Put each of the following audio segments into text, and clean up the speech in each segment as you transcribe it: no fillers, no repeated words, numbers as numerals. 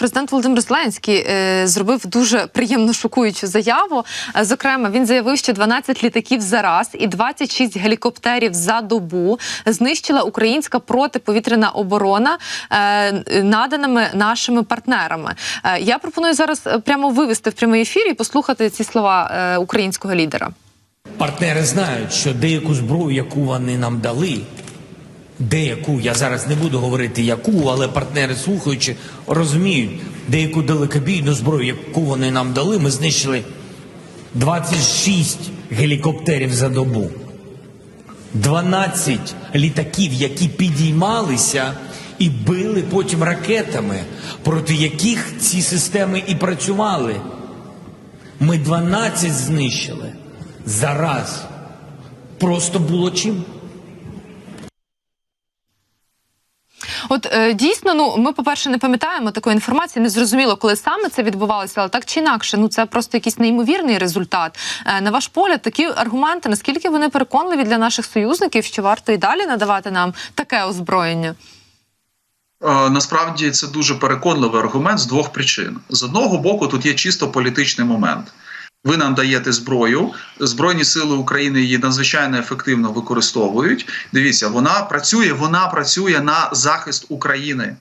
президент Володимир Зеленський зробив дуже приємно шокуючу заяву. Зокрема, він заявив, що 12 літаків за раз і 26 гелікоптерів за добу знищила українська протиповітряна оборона наданими нашими партнерами. Я пропоную зараз прямо вивести в прямий ефір і послухати ці слова українського лідера. Партнери знають, що деяку зброю, яку вони нам дали, деяку, я зараз не буду говорити яку, але партнери, слухаючи, розуміють, деяку далекобійну зброю, яку вони нам дали, ми знищили 26 гелікоптерів за добу, 12 літаків, які підіймалися і били потім ракетами, проти яких ці системи і працювали. Ми 12 знищили. Зараз просто було чим. От дійсно, ми, по-перше, не пам'ятаємо такої інформації, не зрозуміло, коли саме це відбувалося, але так чи інакше, це просто якийсь неймовірний результат. На ваш погляд, такі аргументи, наскільки вони переконливі для наших союзників, що варто і далі надавати нам таке озброєння? Насправді це дуже переконливий аргумент з двох причин. З одного боку, тут є чисто політичний момент. Ви нам даєте зброю, Збройні сили України її надзвичайно ефективно використовують. Дивіться, вона працює на захист України.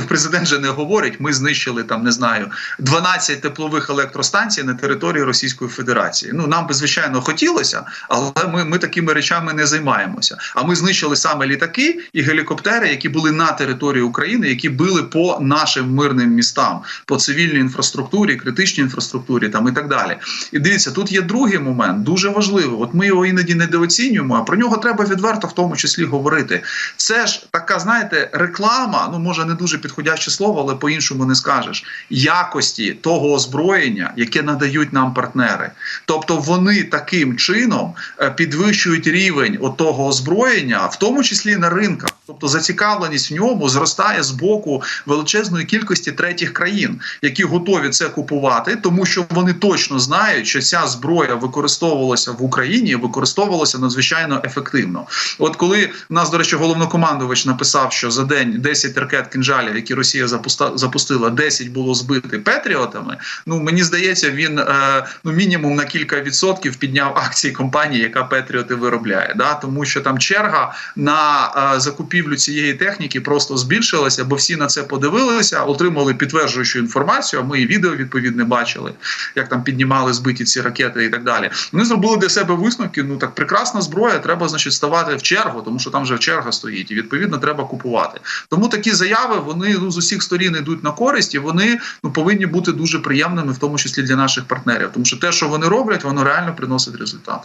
Президент же не говорить, ми знищили там, не знаю, 12 теплових електростанцій на території Російської Федерації. Нам би, звичайно, хотілося, але ми такими речами не займаємося. А ми знищили саме літаки і гелікоптери, які були на території України, які били по нашим мирним містам, по цивільній інфраструктурі, критичній інфраструктурі там і так далі. І дивіться, тут є другий момент, дуже важливий. От ми його іноді недооцінюємо, а про нього треба відверто в тому числі говорити. Це ж така, знаєте, реклама, може не дуже підходяще слово, але по-іншому не скажеш, якості того озброєння, яке надають нам партнери. Тобто вони таким чином підвищують рівень того озброєння, в тому числі на ринках. Тобто зацікавленість в ньому зростає з боку величезної кількості третіх країн, які готові це купувати, тому що вони точно знають, що ця зброя використовувалася в Україні і використовувалася надзвичайно ефективно. От коли в нас, до речі, головнокомандувач написав, що за день 10 ракет «Кинжалів», які Росія запустила, 10 було збити «Петріотами», мені здається, він мінімум на кілька відсотків підняв акції компанії, яка «Петріоти» виробляє. Тому що там черга на закупівлю цієї техніки просто збільшилася, бо всі на це подивилися, отримали підтверджуючу інформацію, а ми і відео відповідне бачили, як там піднімали збиті ці ракети і так далі. Вони зробили для себе висновки, так прекрасна зброя, треба, ставати в чергу, тому що там вже черга стоїть, і відповідно треба купувати. Тому такі заяви, вони з усіх сторін йдуть на користь, і вони повинні бути дуже приємними, в тому числі для наших партнерів, тому що те, що вони роблять, воно реально приносить результат.